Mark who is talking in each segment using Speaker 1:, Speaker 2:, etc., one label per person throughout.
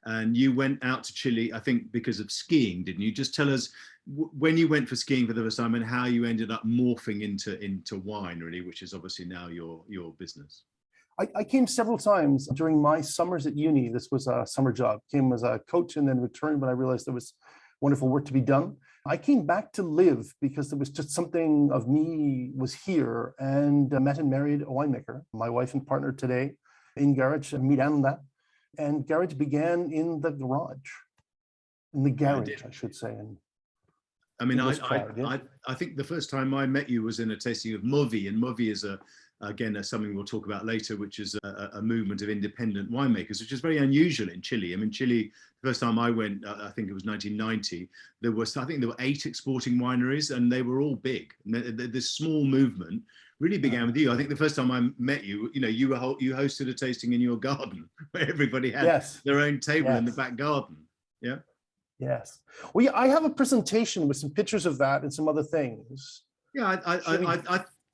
Speaker 1: and you went out to Chile, I think, because of skiing, didn't you? Just tell us when you went for skiing for the first time and how you ended up morphing into wine, really, which is obviously now your business.
Speaker 2: I came several times during my summers at uni. This was a summer job. Came as a coach and then returned when I realized there was wonderful work to be done. I came back to live because there was just something of me was here, and met and married a winemaker, my wife and partner today, in garage, Miranda. And garage began in the garage, in the garage, I should say. And
Speaker 1: I mean, I think the first time I met you was in a tasting of Movi, and Movi is again, something we'll talk about later, which is a movement of independent winemakers, which is very unusual in Chile. I mean, Chile, the first time I went, I think it was 1990, I think there were 8 exporting wineries, and they were all big. And this small movement really began with you. I think the first time I met you, you hosted a tasting in your garden where everybody had their own table in the back garden. Yeah.
Speaker 2: Yes. Well, I have a presentation with some pictures of that and some other things.
Speaker 1: Yeah,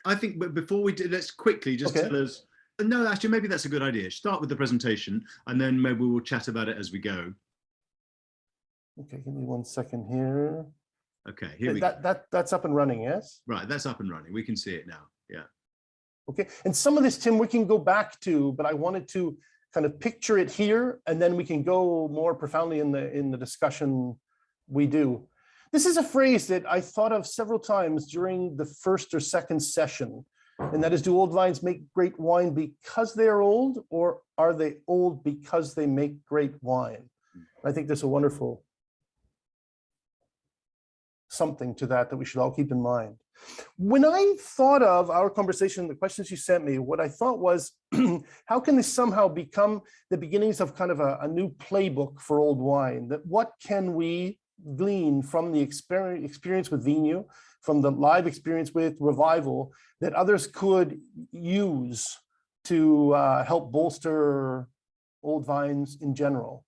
Speaker 1: I think, but before we do, let's quickly just tell us. No, actually, maybe that's a good idea. Start with the presentation, and then maybe we'll chat about it as we go.
Speaker 2: Okay, give me 1 second here.
Speaker 1: Okay, here we go.
Speaker 2: That's up and running, yes?
Speaker 1: Right, that's up and running. We can see it now. Yeah.
Speaker 2: Okay, and some of this, Tim, we can go back to, but I wanted to kind of picture it here, and then we can go more profoundly in the discussion we do. This is a phrase that I thought of several times during the first or second session, and that is, do old vines make great wine because they are old, or are they old because they make great wine? I think there's a wonderful something to that we should all keep in mind. When I thought of our conversation, the questions you sent me, what I thought was, how can this somehow become the beginnings of kind of a new playbook for old wine? That what can we glean from the experience with Vino, from the live experience with Revival, that others could use to help bolster old vines in general?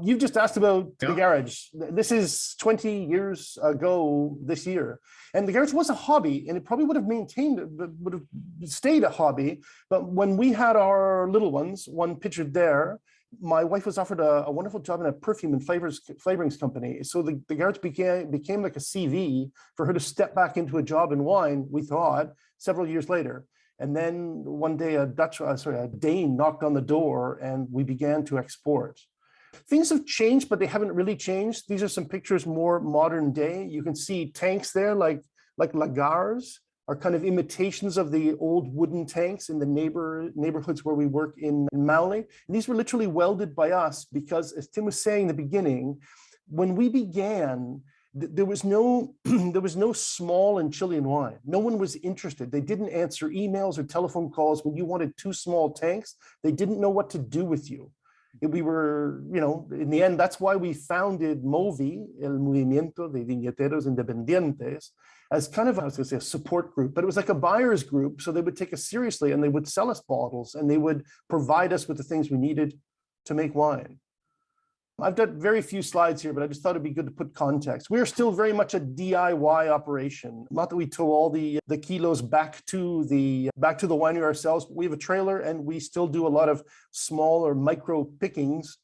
Speaker 2: You've just asked about the garage. This is 20 years ago this year. And the garage was a hobby, and it probably would have stayed a hobby. But when we had our little ones, one pictured there, my wife was offered a wonderful job in a perfume and flavorings company. So the garage became like a CV for her to step back into a job in wine, we thought, several years later. And then one day a Dane knocked on the door, and we began to export. Things have changed, but they haven't really changed. These are some pictures more modern day. You can see tanks there, like lagars, are kind of imitations of the old wooden tanks in the neighborhoods where we work in Maule. And these were literally welded by us because, as Tim was saying in the beginning, when we began, there was no small and Chilean wine. No one was interested. They didn't answer emails or telephone calls when you wanted 2 small tanks. They didn't know what to do with you. We were, in the end, that's why we founded MOVI, El Movimiento de Viñeteros Independientes, as kind of, I was going to say, a support group, but it was like a buyer's group. So they would take us seriously, and they would sell us bottles, and they would provide us with the things we needed to make wine. I've got very few slides here, but I just thought it'd be good to put context. We are still very much a DIY operation. Not that we tow all the kilos back to the winery ourselves, but we have a trailer, and we still do a lot of small or micro pickings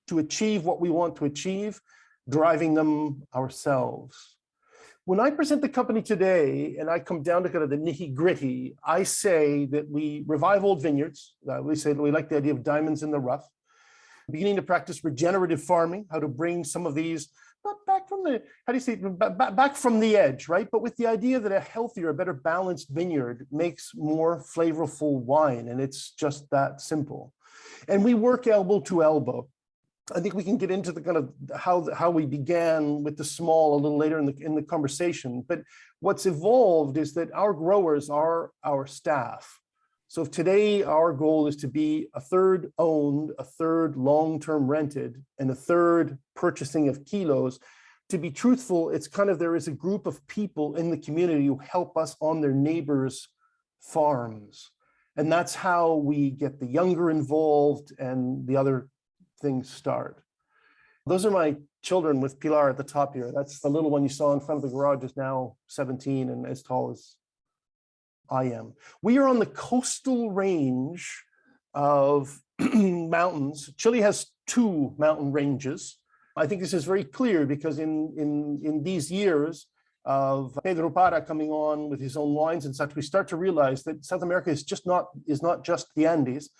Speaker 2: to achieve what we want to achieve, driving them ourselves. When I present the company today, and I come down to kind of the nitty-gritty, I say that we revive old vineyards. We say that we like the idea of diamonds in the rough. Beginning to practice regenerative farming, how to bring some of these back from back from the edge, right? But with the idea that a healthier, better balanced vineyard makes more flavorful wine, and it's just that simple. And we work elbow to elbow. I think we can get into the kind of how we began with the small a little later in the conversation. But what's evolved is that our growers are our staff. So today, our goal is to be a third owned, a third long-term rented, and a third purchasing of kilos. To be truthful, it's kind of, there is a group of people in the community who help us on their neighbors' farms. And that's how we get the younger involved and the other things start. Those are my children with Pilar at the top here. That's the little one you saw in front of the garage, is now 17 and as tall as I am. We are on the coastal range of mountains. Chile has 2 mountain ranges. I think this is very clear because in these years of Pedro Para coming on with his own wines and such, we start to realize that South America is not just the Andes,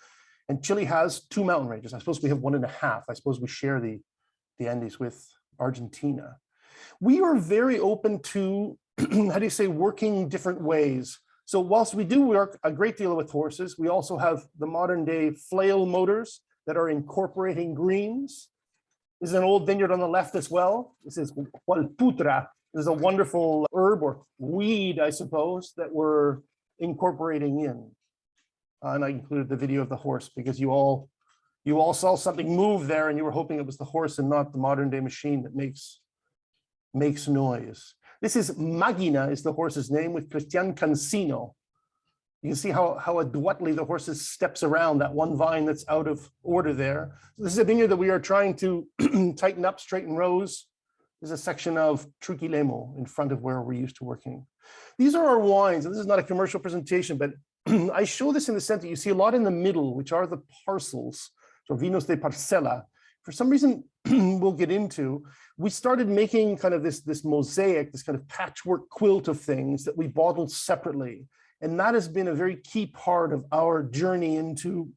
Speaker 2: and Chile has 2 mountain ranges. I suppose we have 1.5. I suppose we share the Andes with Argentina. We are very open to, how do you say, working different ways. So whilst we do work a great deal with horses, we also have the modern day flail motors that are incorporating greens. This is an old vineyard on the left as well. This is Hualputra. This is a wonderful herb or weed, I suppose, that we're incorporating in. And I included the video of the horse because you all saw something move there and you were hoping it was the horse and not the modern day machine that makes noise. This is Magina, is the horse's name, with Christian Cancino. You can see how adroitly the horse steps around that one vine that's out of order there. So this is a vineyard that we are trying to tighten up, straighten rows. There's a section of Truquilemo in front of where we're used to working. These are our wines, and this is not a commercial presentation, but I show this in the center. You see a lot in the middle, which are the parcels, so vinos de parcela. For some reason, we'll get into, we started making kind of this mosaic, this kind of patchwork quilt of things that we bottled separately. And that has been a very key part of our journey into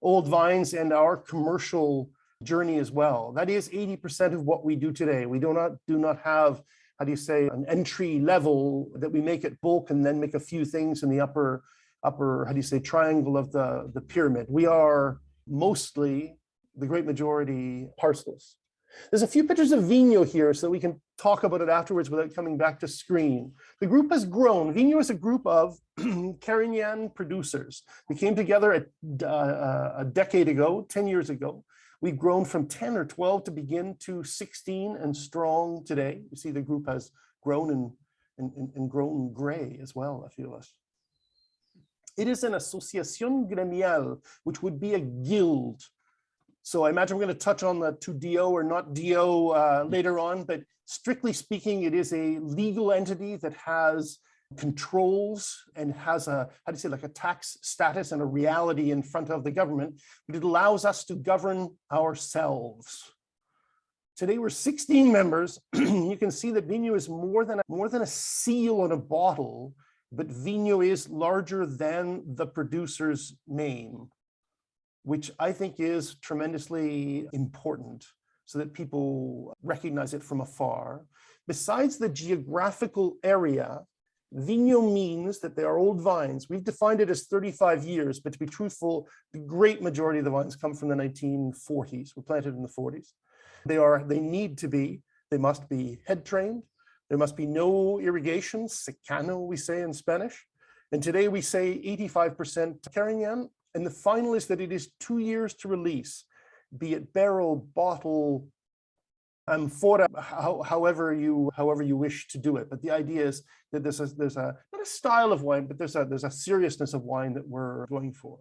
Speaker 2: old vines and our commercial journey as well. That is 80% of what we do today. We do not have, how do you say, an entry level that we make at bulk and then make a few things in the upper, how do you say, triangle of the pyramid. We are mostly, the great majority, parcels. There's a few pictures of Vino here so we can talk about it afterwards without coming back to screen. The group has grown. Vino is a group of Carignan producers. We came together a decade ago, 10 years ago. We've grown from 10 or 12 to begin to 16 and strong today. You see the group has grown and grown gray as well, I feel. It is an asociación gremial, which would be a guild. So I imagine we're going to touch on the to DO or not DO later on, but strictly speaking, it is a legal entity that has controls and has a, how do you say, like a tax status and a reality in front of the government, but it allows us to govern ourselves. Today we're 16 members. You can see that Vino is more than a seal on a bottle, but Vino is larger than the producer's name, which I think is tremendously important so that people recognize it from afar. Besides the geographical area, Vino means that they are old vines. We've defined it as 35 years, but to be truthful, the great majority of the vines come from the 1940s. Were planted in the 40s. They must be head trained. There must be no irrigation, secano, we say in Spanish. And today we say 85% Carignan. And the final is that it is 2 years to release, be it barrel, bottle, amphora, however you wish to do it. But the idea is that there's not a style of wine, but there's a seriousness of wine that we're going for.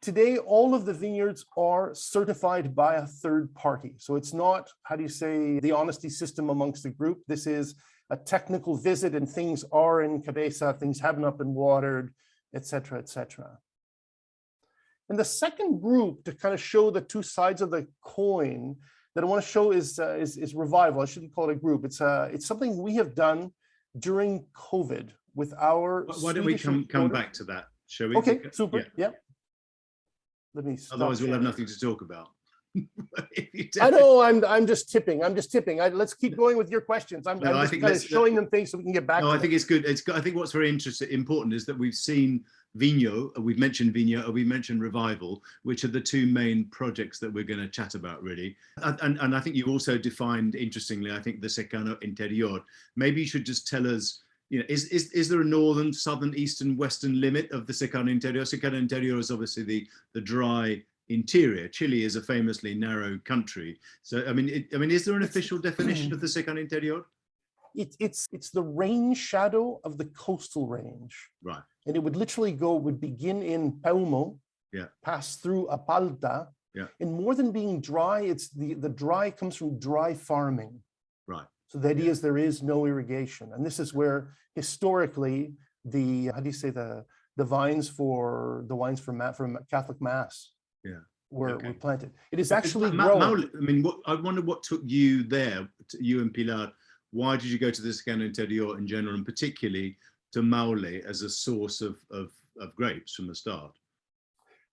Speaker 2: Today, all of the vineyards are certified by a third party. So it's not, how do you say, the honesty system amongst the group. This is a technical visit and things are in cabeza, things have not been watered, et cetera, et cetera. And the second group to kind of show the two sides of the coin that I want to show is Revival. I shouldn't call it a group. It's something we have done during COVID with our.
Speaker 1: Why don't we come back to that? Shall we?
Speaker 2: Okay, super. Yeah. Let me stop.
Speaker 1: Otherwise, we'll have nothing to talk about.
Speaker 2: I know. I'm just tipping. Let's keep going with your questions. I'm just kind of showing them things so we can get back.
Speaker 1: No, I think it's good. I think what's very important is that we've seen Vino, we've mentioned Vino, we mentioned Revival, which are the two main projects that we're going to chat about, really. And I think you also defined, interestingly, I think the Secano Interior. Maybe you should just tell us, you know, is there a northern, southern, eastern, western limit of the Secano Interior? Secano Interior is obviously the dry interior. Chile is a famously narrow country. So, I mean, is there an official definition of the Secano Interior?
Speaker 2: It's the rain shadow of the coastal range.
Speaker 1: Right.
Speaker 2: And it would begin in Paumo, pass through Apalta.
Speaker 1: Yeah.
Speaker 2: And more than being dry, it's the dry comes from dry farming.
Speaker 1: Right.
Speaker 2: So the idea is there is no irrigation. And this is where historically the vines for Catholic Mass
Speaker 1: Yeah.
Speaker 2: were
Speaker 1: Okay.
Speaker 2: planted. It is actually growing.
Speaker 1: I mean, I wonder what took you there, you and Pilar. Why did you go to the Secano Interior in general, and particularly to Maule as a source of grapes from the start?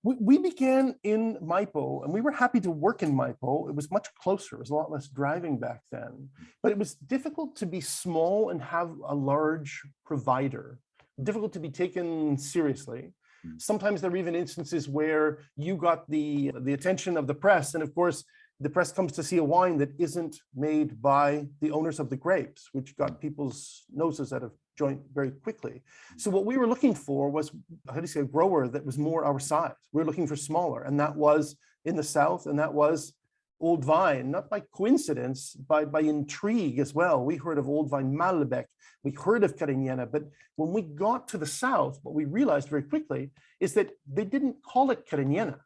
Speaker 2: We began in Maipo, and we were happy to work in Maipo. It was much closer. It was a lot less driving back then. But it was difficult to be small and have a large provider, difficult to be taken seriously. Sometimes there were even instances where you got the attention of the press. And of course, the press comes to see a wine that isn't made by the owners of the grapes, which got people's noses out of joint very quickly. So what we were looking for was, how do you say, a grower that was more our size. We were looking for smaller, and that was in the south, and that was Old Vine, not by coincidence, by intrigue as well. We heard of Old Vine Malbec, we heard of Cariñena, but when we got to the south, what we realized very quickly is that they didn't call it Cariñena.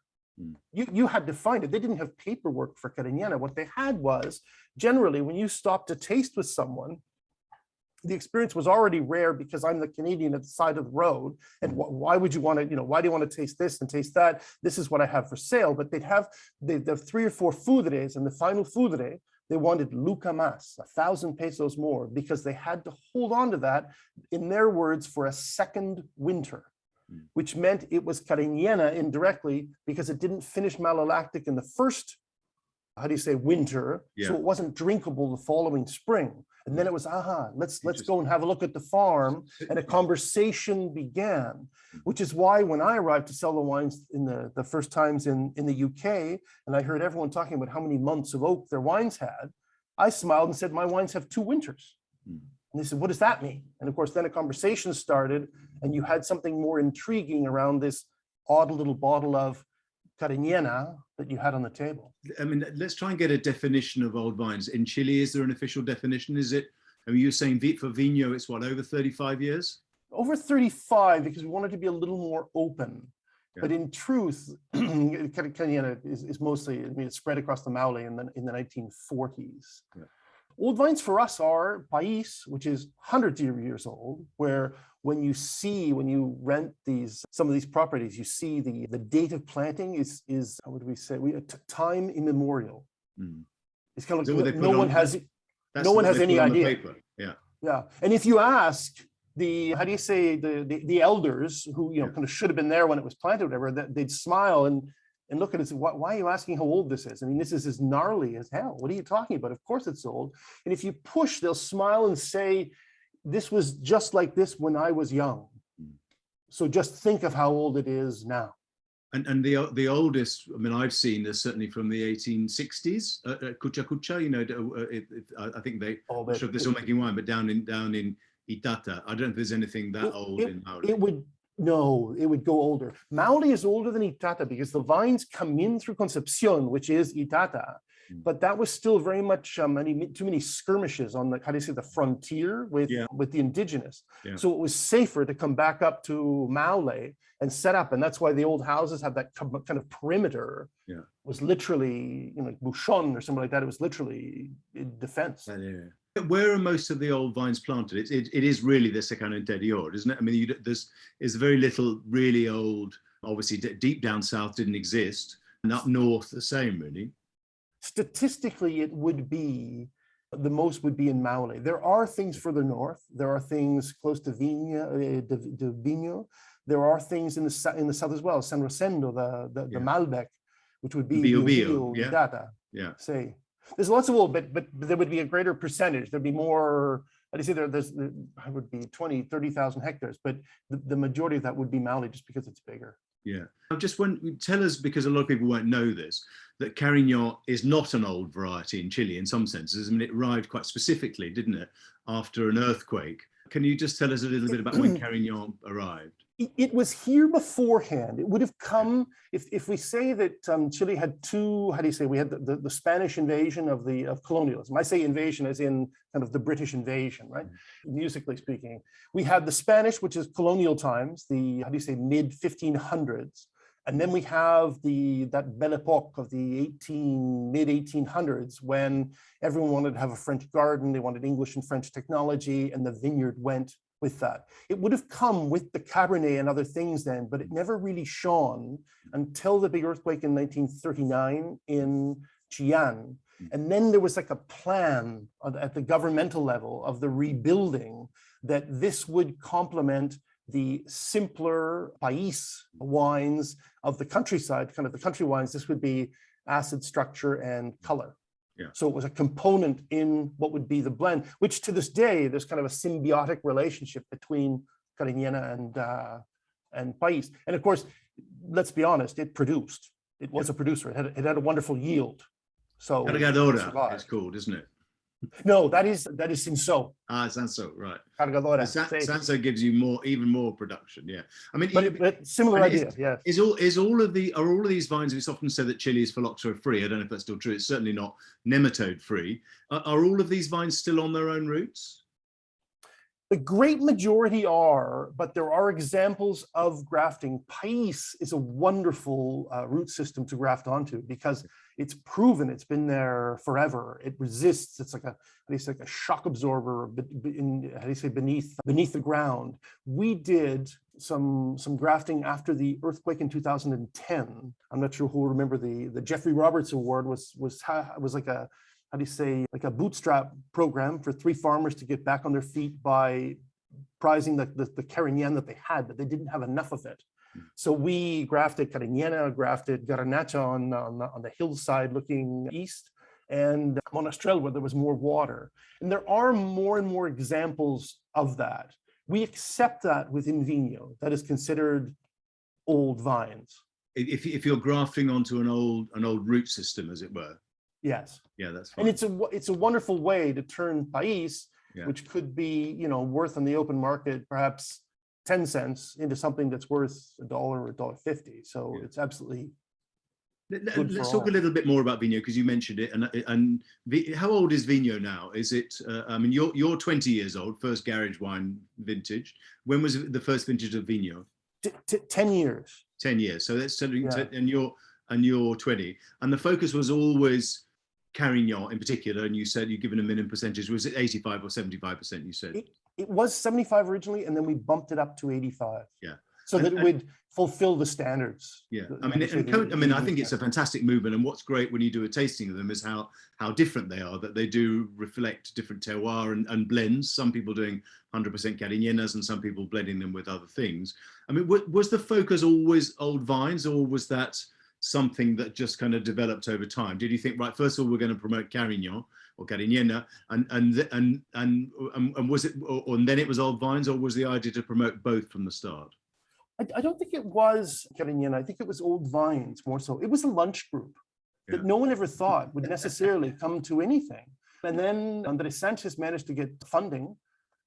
Speaker 2: You had to find it. They didn't have paperwork for Cariñena. What they had was, generally, when you stopped to taste with someone, the experience was already rare because I'm the Canadian at the side of the road. And why would you want to, why do you want to taste this and taste that? This is what I have for sale. But they'd have 3 or 4 foudres, and the final foudre, they wanted luca mas, 1,000 pesos more, because they had to hold on to that, in their words, for a second winter, which meant it was Cariñena indirectly because it didn't finish malolactic in the first, how do you say, winter. Yeah. So it wasn't drinkable the following spring. And then it was, let's go and have a look at the farm. And a conversation began, which is why when I arrived to sell the wines in the first times in the UK, and I heard everyone talking about how many months of oak their wines had, I smiled and said, my wines have 2 winters. And they said, what does that mean? And of course, then a conversation started, and you had something more intriguing around this odd little bottle of Cariñena that you had on the table.
Speaker 1: I mean, let's try and get a definition of old vines. In Chile, is there an official definition? Is it, I mean, you're saying for Vino, it's what, over 35 years?
Speaker 2: Over 35, because we wanted to be a little more open. Yeah. But in truth, Cariñena is mostly, I mean, it's spread across the Maule in the 1940s. Yeah. Old vines for us are Pais, which is hundreds of years old, where when you rent some of these properties, you see the date of planting is how would we say, time immemorial. It's kind of like no one has any idea.
Speaker 1: Yeah.
Speaker 2: Yeah. And if you ask the elders who, kind of should have been there when it was planted, or whatever, that they'd smile and look at it and say, why are you asking how old this is? I mean, this is as gnarly as hell. What are you talking about? Of course it's old. And if you push, they'll smile and say, this was just like this when I was young. So just think of how old it is now.
Speaker 1: And the oldest, I mean, I've seen is certainly from the 1860s, Kucha Kucha, I think they, I'm not sure if they're still making wine, but down in Itata. I don't know if there's anything that old in Maule.
Speaker 2: It would go older. Maule is older than Itata because the vines come in through Concepcion, which is Itata. But that was still very much too many skirmishes on the frontier with the indigenous. Yeah. So it was safer to come back up to Maule and set up, and that's why the old houses have that kind of perimeter. Yeah, was literally like bouchon or something like that. It was literally defense.
Speaker 1: Where are most of the old vines planted? It is really the Secano Interior, isn't it? I mean, there's very little really old. Obviously, deep down south didn't exist, and up north the same, really.
Speaker 2: Statistically, it would be, the most would be in Maule. There are things further north. There are things close to Vino. There are things in the south as well. San Rosendo, the Malbec, which would be
Speaker 1: Bio,
Speaker 2: Data. Yeah. Say, there's lots of old, but there would be a greater percentage. There'd be more. I'd say there would be 20, 30,000 hectares, but the majority of that would be Maule just because it's bigger.
Speaker 1: Yeah. I just want to tell us, because a lot of people won't know this, that Carignan is not an old variety in Chile in some senses. I mean, it arrived quite specifically, didn't it, after an earthquake. Can you just tell us a little bit about when Carignan arrived?
Speaker 2: It was here beforehand. It would have come, if we say that Chile had 2, how do you say, we had the Spanish invasion of colonialism. I say invasion as in kind of the British invasion, right? Musically speaking. We had the Spanish, which is colonial times, the, how do you say, mid-1500s. And then we have that Belle Epoque of the mid-1800s, when everyone wanted to have a French garden, they wanted English and French technology, and the vineyard went with that. It would have come with the Cabernet and other things then, but it never really shone until the big earthquake in 1939 in Chian. And then there was like a plan at the governmental level of the rebuilding that this would complement the simpler Pais wines of the countryside, kind of the country wines. This would be acid structure and color.
Speaker 1: Yeah.
Speaker 2: So it was a component in what would be the blend, which to this day, there's kind of a symbiotic relationship between Cariñena and Pais. And of course, let's be honest, it produced. It was a producer. It had a wonderful yield. So
Speaker 1: Cargadora, it's called, isn't it?
Speaker 2: No, that is Cinsault.
Speaker 1: Sanso, right.
Speaker 2: Cargadora.
Speaker 1: Sanso gives you even more production. Yeah, I mean,
Speaker 2: but similar idea. Yeah.
Speaker 1: Are all of these vines? It's often said that Chile is phylloxera free. I don't know if that's still true. It's certainly not nematode free. Are all of these vines still on their own roots?
Speaker 2: The great majority are, but there are examples of grafting. Pais is a wonderful root system to graft onto because it's proven, it's been there forever. It resists. It's like a shock absorber beneath the ground. We did some grafting after the earthquake in 2010. I'm not sure who will remember the Jeffrey Roberts Award was like a, like a bootstrap program for 3 farmers to get back on their feet by prizing the Cariñena that they had, but they didn't have enough of it. So we grafted Cariñena, grafted Garnacha on the hillside looking east, and Monastrell where there was more water. And there are more and more examples of that. We accept that within Vino, that is considered old vines.
Speaker 1: If you're grafting onto an old root system, as it were.
Speaker 2: Yes.
Speaker 1: Yeah, that's fine.
Speaker 2: And it's a wonderful way to turn Pais, which could be, worth on the open market perhaps 10 cents into something that's worth $1 or $1.50. So it's absolutely.
Speaker 1: Let's talk a little bit more about Vino because you mentioned it. And how old is Vino now? Is it? I mean, you're 20 years old, first garage wine vintage. When was the first vintage of Vino?
Speaker 2: 10 years.
Speaker 1: 10 years. So that's and you're 20. And the focus was always Carignan in particular, and you said you've given a minimum percentage. Was it 85 or 75%? You said
Speaker 2: it was 75 originally, and then we bumped it up to 85.
Speaker 1: Yeah,
Speaker 2: so that it would fulfill the standards.
Speaker 1: Yeah, I think it's a fantastic movement, and what's great when you do a tasting of them is how different they are. That they do reflect different terroir and blends. Some people doing 100% Cariñenas, and some people blending them with other things. I mean, was the focus always old vines, or was that something that just kind of developed over time? Did you think, right, first of all, we're going to promote Carignan or Cariñena, and was it, and then it was old vines, or was the idea to promote both from the start?
Speaker 2: I don't think it was Cariñena. I think it was old vines more so. It was a lunch group that no one ever thought would necessarily come to anything. And then Andres Sanchez managed to get funding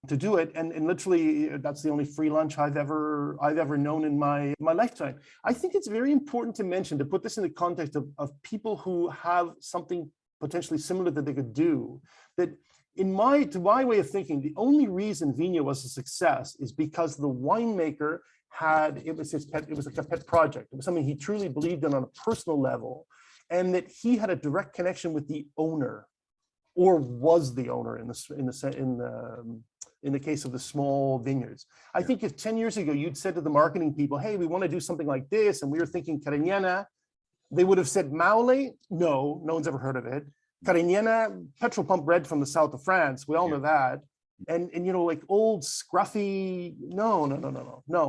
Speaker 2: to do it, and literally that's the only free lunch I've ever known in my lifetime. I think it's very important to mention, to put this in the context of people who have something potentially similar that they could do, that to my way of thinking, the only reason Vino was a success is because the winemaker it was like a pet project. It was something he truly believed in on a personal level, and that he had a direct connection with the owner, or was the owner in the case of the small vineyards. I think if 10 years ago you'd said to the marketing people, hey, we want to do something like this, and we were thinking Cariñena, they would have said Maule. No one's ever heard of it. Cariñena, petrol pump red from the south of France. We all know that. And like old scruffy, no,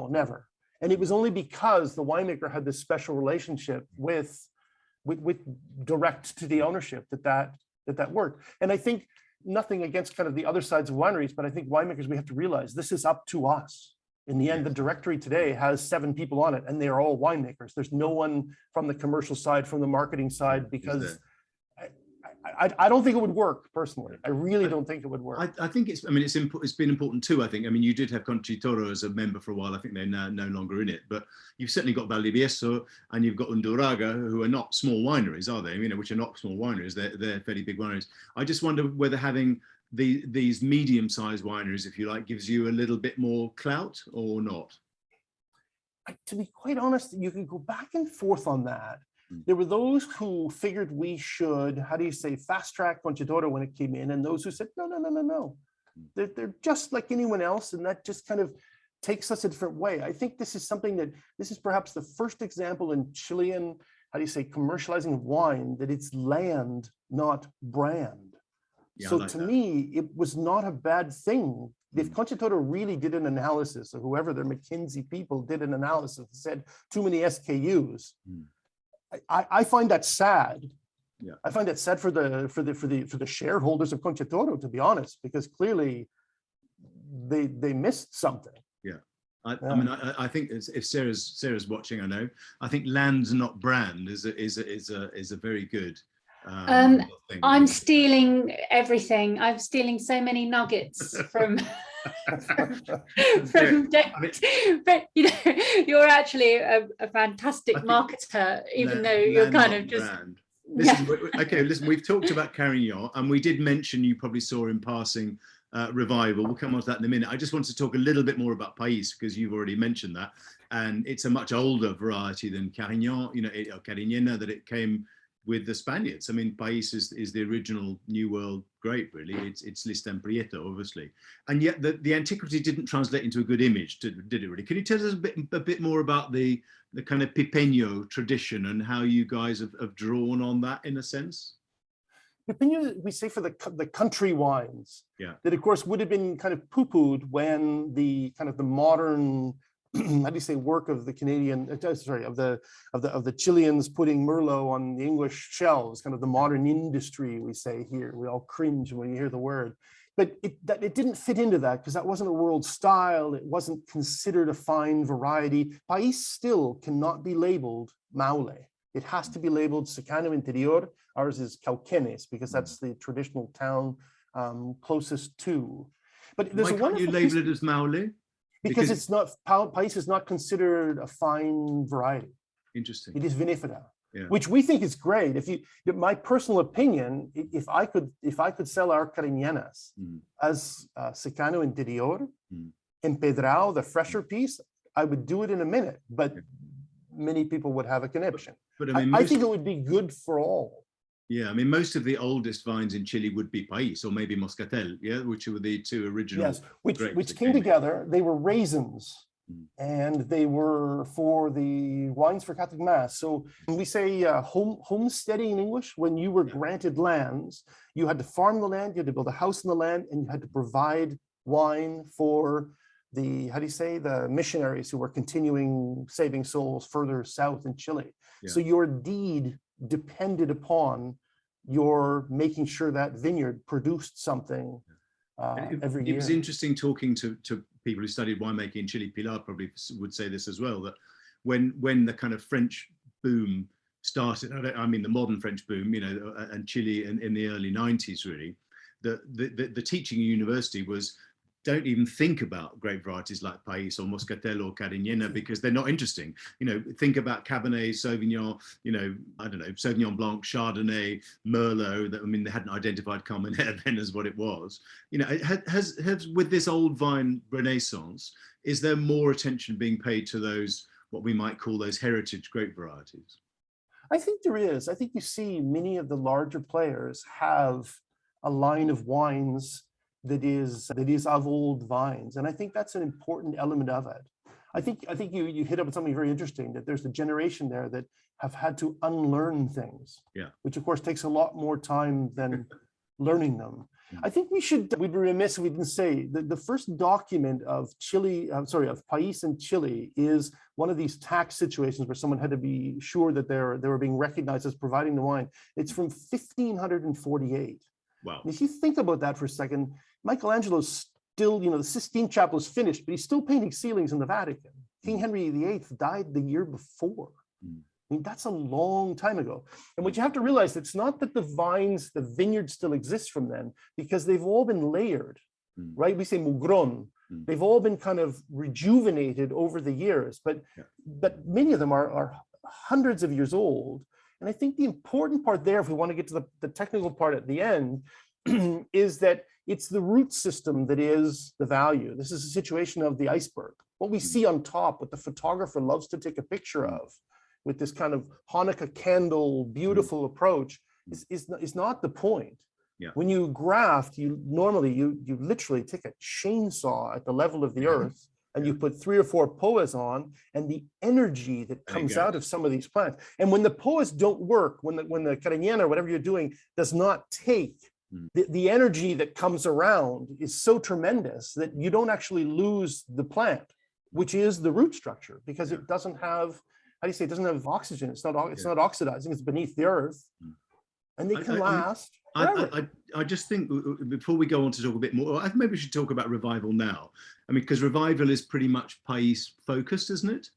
Speaker 2: never. And it was only because the winemaker had this special relationship with direct to the ownership that worked. And I think, nothing against kind of the other sides of wineries, but I think winemakers, we have to realize this is up to us. In the end, the directory today has 7 people on it, and they are all winemakers. There's no one from the commercial side, from the marketing side, because I don't think it would work personally. I really don't think it would work.
Speaker 1: I think it's been important too. I think, you did have Conchitoro as a member for a while. I think they're now no longer in it, but you've certainly got Valdivieso and you've got Unduraga, who are not small wineries, are they? Which are not small wineries. They're fairly big wineries. I just wonder whether having these medium-sized wineries, if you like, gives you a little bit more clout or not.
Speaker 2: To be quite honest, you can go back and forth on that. There were those who figured we should, fast track Conchitoro when it came in, and those who said, no. They're just like anyone else, and that just kind of takes us a different way. I think this is something that, this is perhaps the first example in Chilean, how do you say, commercializing of wine, that it's land, not brand.
Speaker 1: Yeah,
Speaker 2: so
Speaker 1: like
Speaker 2: to
Speaker 1: that.
Speaker 2: me, it was not a bad thing. If Concitoro really did an analysis, or whoever their McKinsey people did an analysis and said too many SKUs, I find that sad.
Speaker 1: Yeah.
Speaker 2: I find that sad for the shareholders of Concitoro, to be honest, because clearly they missed something.
Speaker 1: Yeah. I mean, I think if Sarah's watching, I think land not brand is a very good thing.
Speaker 3: I'm stealing everything. I'm stealing so many nuggets from from Derek. But you know, you're actually a fantastic marketer, even though you're kind of just
Speaker 1: brand. Listen, okay, listen, we've talked about Carignan, and we did mention, you probably saw in passing, Revival. We'll come on to that in a minute. I just wanted to talk a little bit more about Pais, because you've already mentioned that, and it's a much older variety than Carignan, you know, or Carignana, that it came with the Spaniards. I mean, Pais is the original New World grape, really. It's Listan Prieto, obviously, and yet the antiquity didn't translate into a good image, did it really? Can you tell us a bit more about the kind of Pipeño tradition and how you guys have drawn on that, in a sense?
Speaker 2: Pipeño, we say for the country wines, that of course would have been kind of poo-pooed when the kind of the modern, how do you say, work of the Canadian, sorry, of the Chileans putting Merlot on the English shelves, kind of the modern industry, we say here. We all cringe when you hear the word. But it didn't fit into that, because that wasn't a world style. It wasn't considered a fine variety. Pais still cannot be labeled Maule. It has to be labeled Secano Interior. Ours is Cauquenes, because that's the traditional town closest to. But there's
Speaker 1: why can't you label it as Maule?
Speaker 2: Because it's not, Pais is not considered a fine variety.
Speaker 1: Interesting.
Speaker 2: It is vinifera. Yeah. Which we think is great. My personal opinion, if I could sell our Cariñanas as Secano Interior, Empedrado, the fresher piece, I would do it in a minute, but many people would have a conniption. But I mean, I think it would be good for all.
Speaker 1: Yeah, I mean, most of the oldest vines in Chile would be Pais or maybe Moscatel, which were the two original.
Speaker 2: Yes, which came together. They were raisins. And they were for the wines for Catholic Mass. So when we say homesteading in English, when you were granted lands, you had to farm the land, you had to build a house on the land, and you had to provide wine for the, how do you say, the missionaries who were continuing saving souls further south in Chile. So your deed depended upon your making sure that vineyard produced something every year.
Speaker 1: It was interesting talking to people who studied winemaking in Chile. Pilar probably would say this as well, that when the kind of French boom started, I mean the modern French boom, you know, and Chile in the early 90s, really, the teaching in university was, don't even think about grape varieties like Pais or Moscatel or Carignana, because they're not interesting. You know, think about Cabernet, Sauvignon, you know, I don't know, Sauvignon Blanc, Chardonnay, Merlot. I mean, they hadn't identified Carmenere then as what it was. You know, has with this old vine renaissance, is there more attention being paid to those, what we might call those heritage grape varieties?
Speaker 2: I think there is. I think you see many of the larger players have a line of wines that is of old vines, and I think that's an important element of it. I think you hit up on something very interesting, that there's a generation there that have had to unlearn things, which of course takes a lot more time than learning them. I think we'd be remiss if we didn't say that the first document of of Pais in Chile is one of these tax situations where someone had to be sure that they were being recognized as providing the wine. It's from 1548.
Speaker 1: Wow.
Speaker 2: And if you think about that for a second, Michelangelo's still, you know, the Sistine Chapel is finished, but he's still painting ceilings in the Vatican. King Henry VIII died the year before. I mean, that's a long time ago. And what you have to realize, it's not that the vineyard still exists from then, because they've all been layered, right? We say mugron. They've all been kind of rejuvenated over the years, but many of them are hundreds of years old. And I think the important part there, if we want to get to the technical part at the end, is that it's the root system that is the value. This is a situation of the iceberg. What we see on top, what the photographer loves to take a picture of, with this kind of Hanukkah candle, beautiful approach, is not the point. When you graft, you normally you literally take a chainsaw at the level of the earth, and you put 3 or 4 POAs on, and the energy that comes out of some of these plants. And when the POAs don't work, when the cariñena or whatever you're doing does not take, the energy that comes around is so tremendous that you don't actually lose the plant, which is the root structure, because it doesn't have, how do you say, it doesn't have oxygen. It's not oxidizing. It's beneath the earth, and they can last forever.
Speaker 1: I just think before we go on to talk a bit more, maybe we should talk about revival now. I mean, because revival is pretty much Pais focused, isn't it?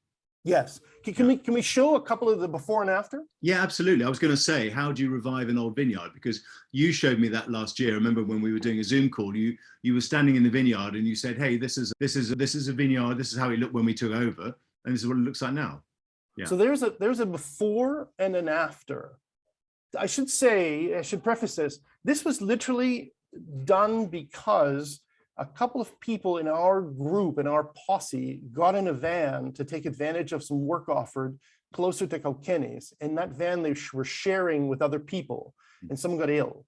Speaker 2: Yes. Can we show a couple of the before and after? Yeah,
Speaker 1: absolutely. I was going to say, how do you revive an old vineyard? Because you showed me that last year. I remember when we were doing a Zoom call, you were standing in the vineyard and you said, "Hey, this is a vineyard. This is how it looked when we took over, and this is what it looks like now." Yeah.
Speaker 2: So there's a before and an after. I should preface this. This was literally done because a couple of people in our group, in our posse, got in a van to take advantage of some work offered closer to Cauquenes. In that van, they were sharing with other people, and someone got ill.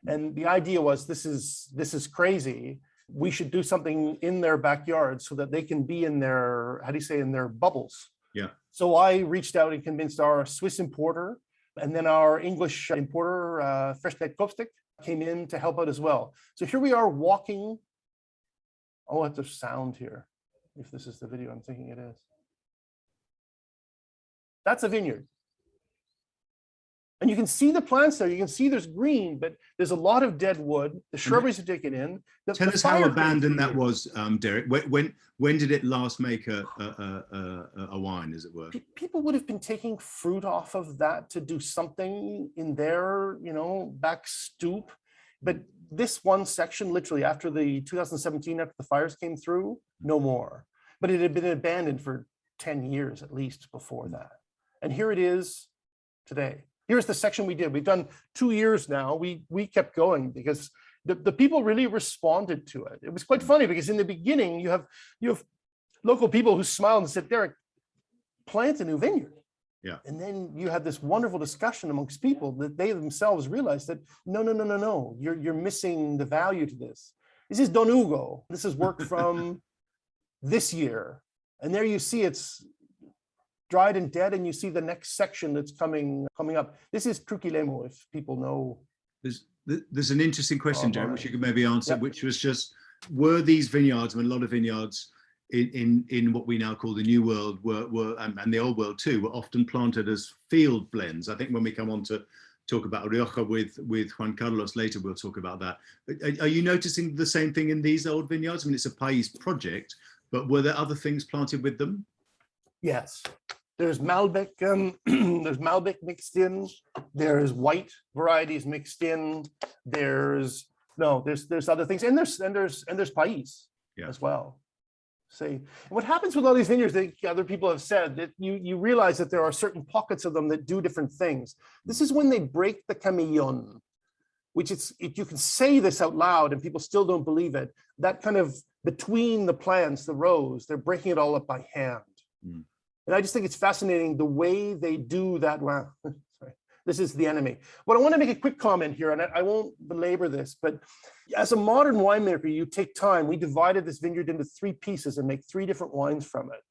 Speaker 2: And the idea was, this is crazy. We should do something in their backyard so that they can be in their, how do you say, in their bubbles.
Speaker 1: Yeah.
Speaker 2: So I reached out and convinced our Swiss importer, and then our English importer, Freshnet Kopstik, came in to help out as well. So here we are walking. Oh, I have to sound here, if this is the video I'm thinking it is. That's a vineyard. And you can see the plants there. You can see there's green, but there's a lot of dead wood. The shrubberies are taken in.
Speaker 1: Tell us how abandoned that was, Derek. When did it last make a wine, as it were?
Speaker 2: People would have been taking fruit off of that to do something in their, back stoop. But this one section, literally after the 2017, after the fires came through, no more. But it had been abandoned for 10 years at least before that. And here it is today. Here's the section we did. We've done 2 years now. We kept going because the people really responded to it. It was quite funny because in the beginning, you have local people who smiled and said, "Derek, plant a new vineyard."
Speaker 1: Yeah.
Speaker 2: And then you had this wonderful discussion amongst people that they themselves realized that no, you're missing the value to this. This is Don Hugo. This is work from this year. And there you see it's dried and dead, and you see the next section that's coming up. This is Truquilemo, if people know.
Speaker 1: There's an interesting question, Derek, which you could maybe answer, which was just, were these vineyards, I mean, a lot of vineyards in what we now call the New World were and the Old World too, were often planted as field blends. I think when we come on to talk about Rioja with Juan Carlos later, we'll talk about that. Are you noticing the same thing in these old vineyards? I mean, it's a Pais project, but were there other things planted with them?
Speaker 2: Yes. There's Malbec, there's Malbec mixed in. There's white varieties mixed in. There's other things, and there's Pais as well. See, what happens with all these vineyards that other people have said, that you realize that there are certain pockets of them that do different things. This is when they break the camillon, which you can say this out loud and people still don't believe it. That kind of between the plants, the rows, they're breaking it all up by hand. And I just think it's fascinating the way they do that. Wow, sorry, this is the enemy. But I want to make a quick comment here, and I won't belabor this, but as a modern winemaker, you take time. We divided this vineyard into 3 pieces and make 3 different wines from it.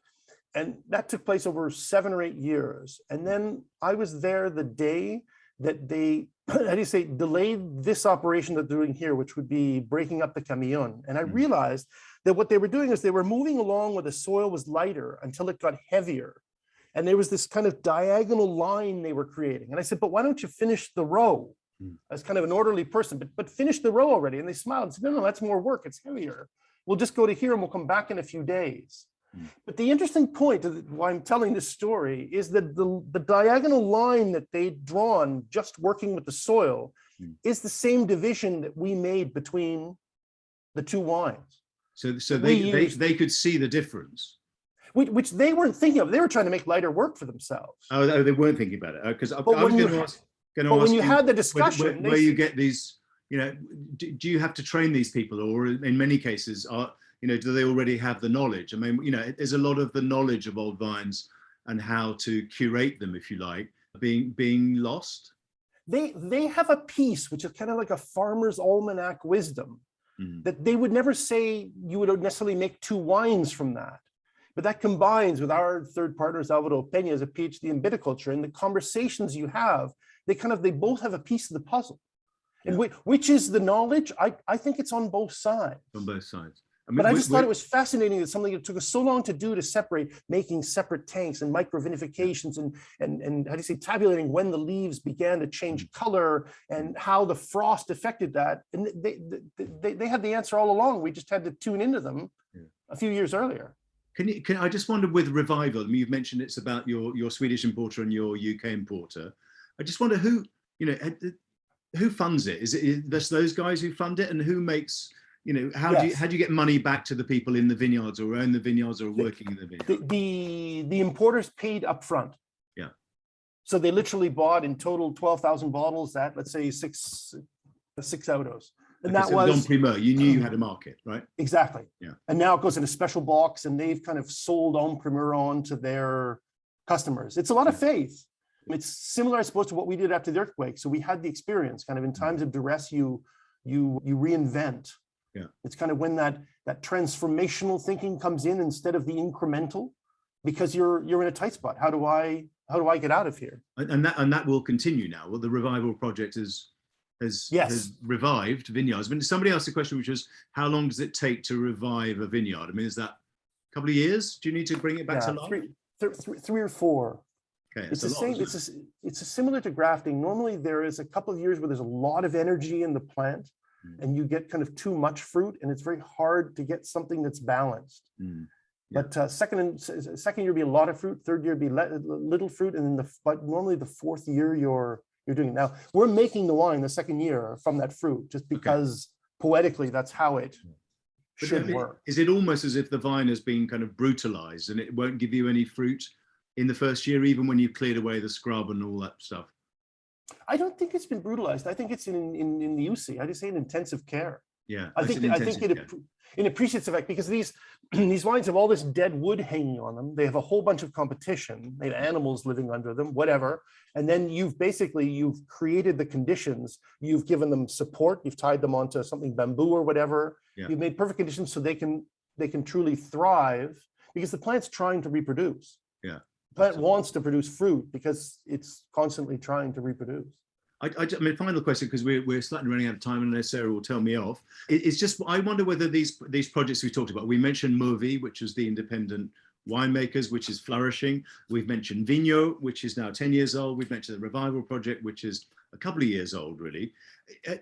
Speaker 2: And that took place over 7 or 8 years. And then I was there the day that they, how do you say, delayed this operation that they're doing here, which would be breaking up the camillon. And I realized that what they were doing is they were moving along where the soil was lighter until it got heavier. And there was this kind of diagonal line they were creating. And I said, but why don't you finish the row? As kind of an orderly person, but finish the row already. And they smiled and said, no, that's more work. It's heavier. We'll just go to here and we'll come back in a few days. But the interesting point of why I'm telling this story is that the diagonal line that they'd drawn just working with the soil is the same division that we made between the 2 wines.
Speaker 1: So they could see the difference.
Speaker 2: Which they weren't thinking of. They were trying to make lighter work for themselves.
Speaker 1: Oh, they weren't thinking about it. Because I was going to ask.
Speaker 2: But when you had the discussion,
Speaker 1: where you get these, do you have to train these people, or in many cases, do they already have the knowledge? I mean, there's a lot of the knowledge of old vines and how to curate them, if you like, being lost.
Speaker 2: they have a piece which is kind of like a farmer's almanac wisdom, that they would never say you would necessarily make two wines from that. But that combines with our third partners, Alvaro Peña, as a PhD in viticulture, and the conversations you have, they both have a piece of the puzzle. And which is the knowledge? I think it's on both sides.
Speaker 1: On both sides. I mean,
Speaker 2: but I just thought it was fascinating that something that took us so long to do, to separate, making separate tanks and microvinifications and how do you say, tabulating when the leaves began to change color and how the frost affected that. And they had the answer all along. We just had to tune into them a few years earlier.
Speaker 1: Can I just wonder with Revival, I mean, you've mentioned it's about your Swedish importer and your UK importer. I just wonder who funds it? Is it those guys who fund it, and who makes, how do you get money back to the people in the vineyards or own the vineyards or working in the vineyards?
Speaker 2: The importers paid up front.
Speaker 1: Yeah.
Speaker 2: So they literally bought in total 12,000 bottles at, let's say, six autos. And that was
Speaker 1: on primeur. You knew you had a market, right?
Speaker 2: Exactly.
Speaker 1: Yeah.
Speaker 2: And now it goes in a special box, and they've kind of sold en primeur on to their customers. It's a lot of faith. It's similar, I suppose, to what we did after the earthquake. So we had the experience, kind of in times of duress, you reinvent.
Speaker 1: Yeah.
Speaker 2: It's kind of when that transformational thinking comes in instead of the incremental, because you're in a tight spot. How do I get out of here?
Speaker 1: And that will continue now. Well, the Revival project has revived vineyards. I mean, somebody asked a question, which was, how long does it take to revive a vineyard? I mean, is that a couple of years? Do you need to bring it back to life?
Speaker 2: Three or four.
Speaker 1: Okay,
Speaker 2: it's the same. It's similar to grafting. Normally, there is a couple of years where there's a lot of energy in the plant, and you get kind of too much fruit, and it's very hard to get something that's balanced. But second year be a lot of fruit, third year be little fruit, and then but normally the fourth year you're doing it. Now we're making the wine the second year from that fruit, just because poetically that's how it should work.
Speaker 1: Is it almost as if the vine has been kind of brutalized and it won't give you any fruit in the first year, even when you've cleared away the scrub and all that stuff?
Speaker 2: I don't think it's been brutalized. I think it's in the UC. I just say in intensive care.
Speaker 1: Yeah,
Speaker 2: I think it appreciates the fact, because these wines have all this dead wood hanging on them. They have a whole bunch of competition. They have animals living under them, whatever. And then you've created the conditions. You've given them support. You've tied them onto something, bamboo or whatever. Yeah. You've made perfect conditions so they can truly thrive, because the plant's trying to reproduce.
Speaker 1: Yeah.
Speaker 2: The plant wants to produce fruit because it's constantly trying to reproduce.
Speaker 1: I mean, final question, because we're slightly running out of time, and Sarah will tell me off. It's just, I wonder whether these projects we talked about, we mentioned Movi, which is the independent winemakers, which is flourishing. We've mentioned Vino, which is now 10 years old. We've mentioned the Revival project, which is a couple of years old, really.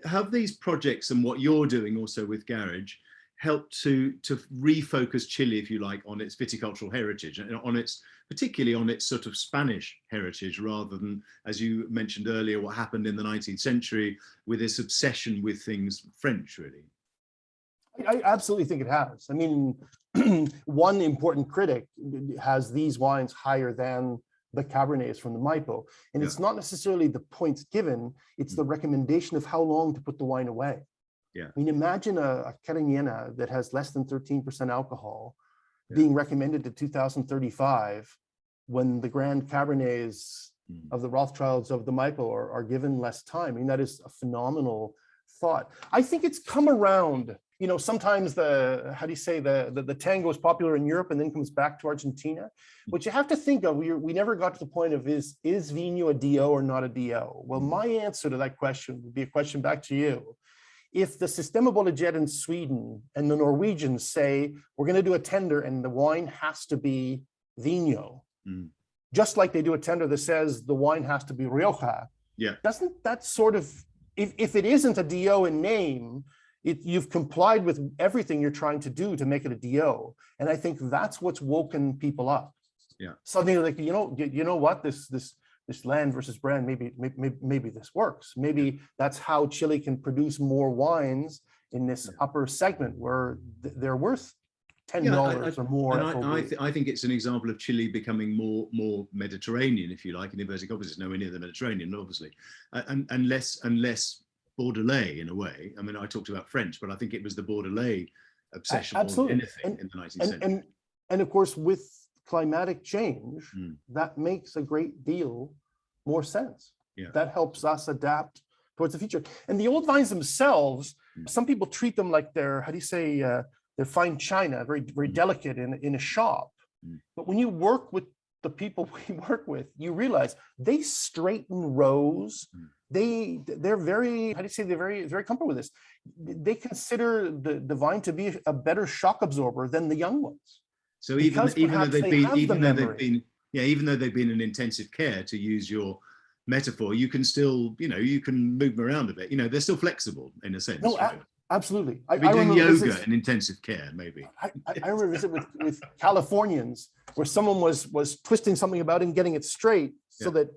Speaker 1: Have these projects and what you're doing also with Garage helped to refocus Chile, if you like, on its viticultural heritage and particularly on its sort of Spanish heritage, rather than, as you mentioned earlier, what happened in the 19th century with this obsession with things French, really?
Speaker 2: I absolutely think it has. I mean, one important critic has these wines higher than the Cabernets from the Maipo. And it's not necessarily the points given, it's the recommendation of how long to put the wine away.
Speaker 1: Yeah.
Speaker 2: I mean, imagine a Cariñena that has less than 13% alcohol being recommended to 2035, when the Grand Cabernets of the Rothschilds of the Maipo are given less time. I mean, that is a phenomenal thought. I think it's come around. You know, sometimes the tango is popular in Europe and then comes back to Argentina. What you have to think of, we never got to the point of is Vino a DO or not a DO? Well, my answer to that question would be a question back to you. If the Systema Bolaget in Sweden and the Norwegians say, we're going to do a tender and the wine has to be Vino, just like they do a tender that says the wine has to be Rioja, doesn't that sort of, if it isn't a DO in name, you've complied with everything you're trying to do to make it a DO. And I think that's what's woken people up.
Speaker 1: Yeah.
Speaker 2: Something like, you know what, this land versus brand, maybe this works. Maybe that's how Chile can produce more wines in this upper segment where they're worth $10 or more.
Speaker 1: I think it's an example of Chile becoming more Mediterranean, if you like, in inverted commas. It's nowhere near the Mediterranean, obviously, and less Bordelais in a way. I mean, I talked about French, but I think it was the Bordelais obsession more than anything in the 19th century.
Speaker 2: And of course, with climatic change, that makes a great deal more sense.
Speaker 1: Yeah.
Speaker 2: That helps us adapt towards the future. And the old vines themselves, some people treat them like they're, how do you say, they're fine china, very, very delicate in a shop. But when you work with the people we work with, you realize they straighten rows. They're very, how do you say, they're very, very comfortable with this. They consider the vine to be a better shock absorber than the young ones.
Speaker 1: So even though they've been in intensive care, to use your metaphor, you can still, you can move them around a bit. They're still flexible in a sense.
Speaker 2: No, absolutely.
Speaker 1: I doing yoga and intensive care, maybe.
Speaker 2: I remember a visit with Californians where someone was twisting something about it and getting it straight so that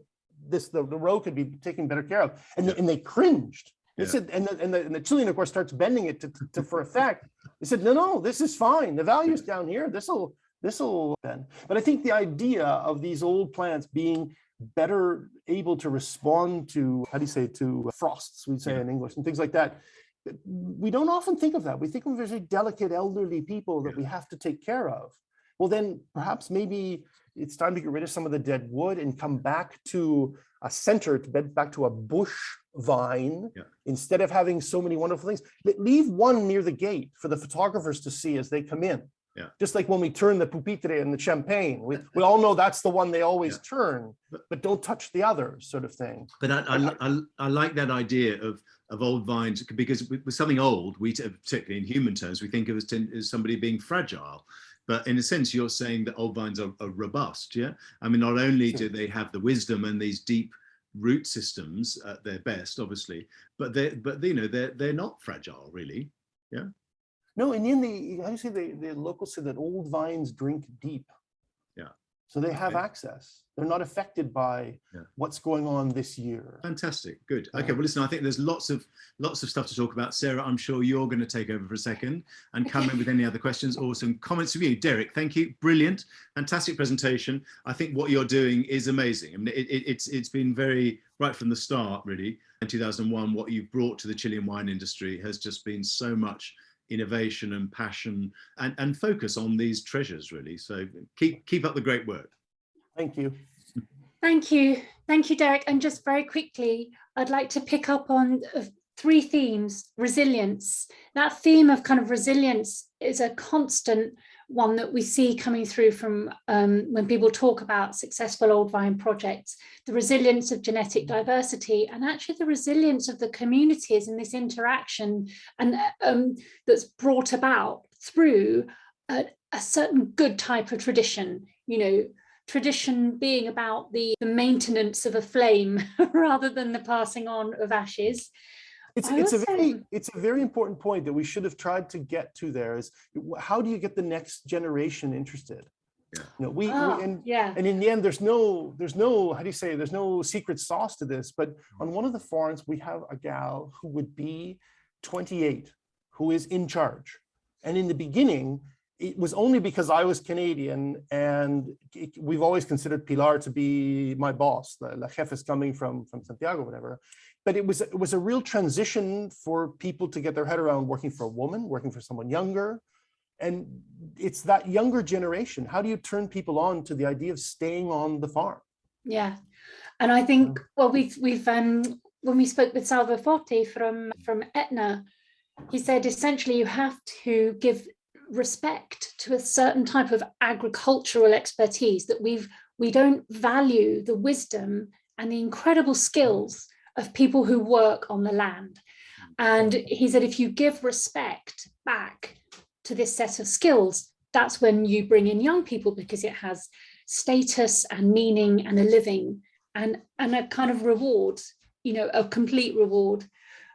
Speaker 2: the row could be taken better care of, and they cringed. They said, and the Chilean, of course, starts bending it to for effect. They said, no, this is fine. The value's down here. This'll bend. But I think the idea of these old plants being better able to respond to, how do you say, to frosts, we'd say in English, and things like that. We don't often think of that. We think of very delicate elderly people that we have to take care of. Well, then perhaps maybe it's time to get rid of some of the dead wood and come back to a center, back to a bush vine, instead of having so many wonderful things. Leave one near the gate for the photographers to see as they come in. Just like when we turn the pupitre and the champagne, we all know that's the one they always turn, but don't touch the others, sort of thing.
Speaker 1: But I like that idea of old vines, because with something old, particularly in human terms, we think of as somebody being fragile. But in a sense, you're saying that old vines are robust, yeah? I mean, not only do they have the wisdom and these deep root systems at their best, obviously, but they're not fragile, really, yeah?
Speaker 2: No, and in how do you say, the locals say that old vines drink deep.
Speaker 1: Yeah.
Speaker 2: So they have access. They're not affected by what's going on this year.
Speaker 1: Fantastic. Good. Okay. Well, listen, I think there's lots of stuff to talk about. Sarah, I'm sure you're going to take over for a second and come in with any other questions or some comments from you. Derek, thank you. Brilliant. Fantastic presentation. I think what you're doing is amazing. I mean, it's been very, right from the start, really. In 2001, what you've brought to the Chilean wine industry has just been so much innovation and passion and focus on these treasures, really. So keep up the great work.
Speaker 2: Thank you.
Speaker 3: Thank you, Derek. And just very quickly, I'd like to pick up on three themes. Resilience. That theme of kind of resilience is a constant one that we see coming through from when people talk about successful old vine projects, the resilience of genetic diversity, and actually the resilience of the communities in this interaction, and that's brought about through a certain good type of tradition, tradition being about the maintenance of a flame rather than the passing on of ashes.
Speaker 2: It's a very important point that we should have tried to get to there, is how do you get the next generation interested? And in the end, there's no, how do you say, there's no secret sauce to this, but on one of the farms, we have a gal who would be 28, who is in charge. And in the beginning, it was only because I was Canadian, and we've always considered Pilar to be my boss. La Jefe is coming from Santiago, whatever. But it was a real transition for people to get their head around working for a woman, working for someone younger. And it's that younger generation. How do you turn people on to the idea of staying on the farm?
Speaker 3: Yeah. And I think, well, we've when we spoke with Salvo Forti from Etna, he said essentially you have to give respect to a certain type of agricultural expertise, that we don't value the wisdom and the incredible skills of people who work on the land. And he said, if you give respect back to this set of skills, that's when you bring in young people, because it has status and meaning and a living and a kind of reward, a complete reward.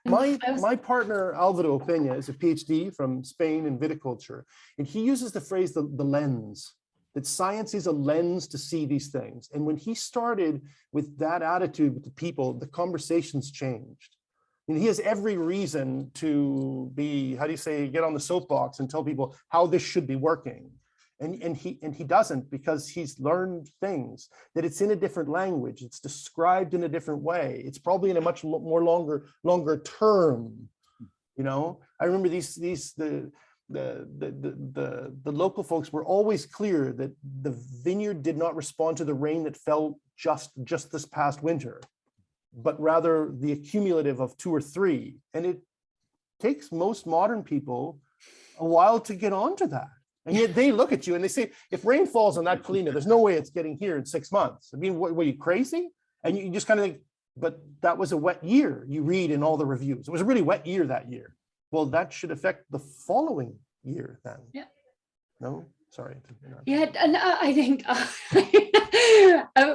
Speaker 2: My partner, Alvaro Peña, is a PhD from Spain in viticulture, and he uses the phrase the lens, that science is a lens to see these things. And when he started with that attitude with the people, the conversations changed. And he has every reason to be, how do you say, get on the soapbox and tell people how this should be working. And he doesn't, because he's learned things, that it's in a different language, it's described in a different way, it's probably in a much more longer term. I remember the local folks were always clear that the vineyard did not respond to the rain that fell just this past winter. but rather the accumulative of 2 or 3. And it takes most modern people a while to get onto that. And yet they look at you and they say, if rain falls on that Colina, there's no way it's getting here in 6 months. I mean, were you crazy? And you just kind of think, but that was a wet year. You read in all the reviews. It was a really wet year that year. Well, that should affect the following year then.
Speaker 3: Yeah.
Speaker 2: No? Sorry.
Speaker 3: Yeah, and I think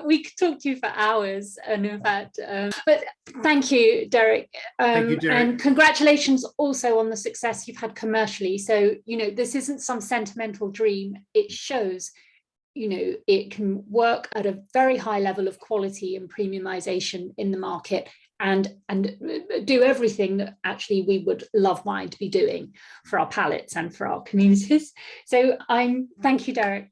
Speaker 3: we could talk to you for hours, and in fact, but thank you, Derek.
Speaker 1: Thank you, Derek.
Speaker 3: And congratulations also on the success you've had commercially. So, you know, this isn't some sentimental dream. It shows, you know, it can work at a very high level of quality and premiumization in the market, and do everything that actually we would love wine to be doing for our palates and for our communities. So thank you, Derek.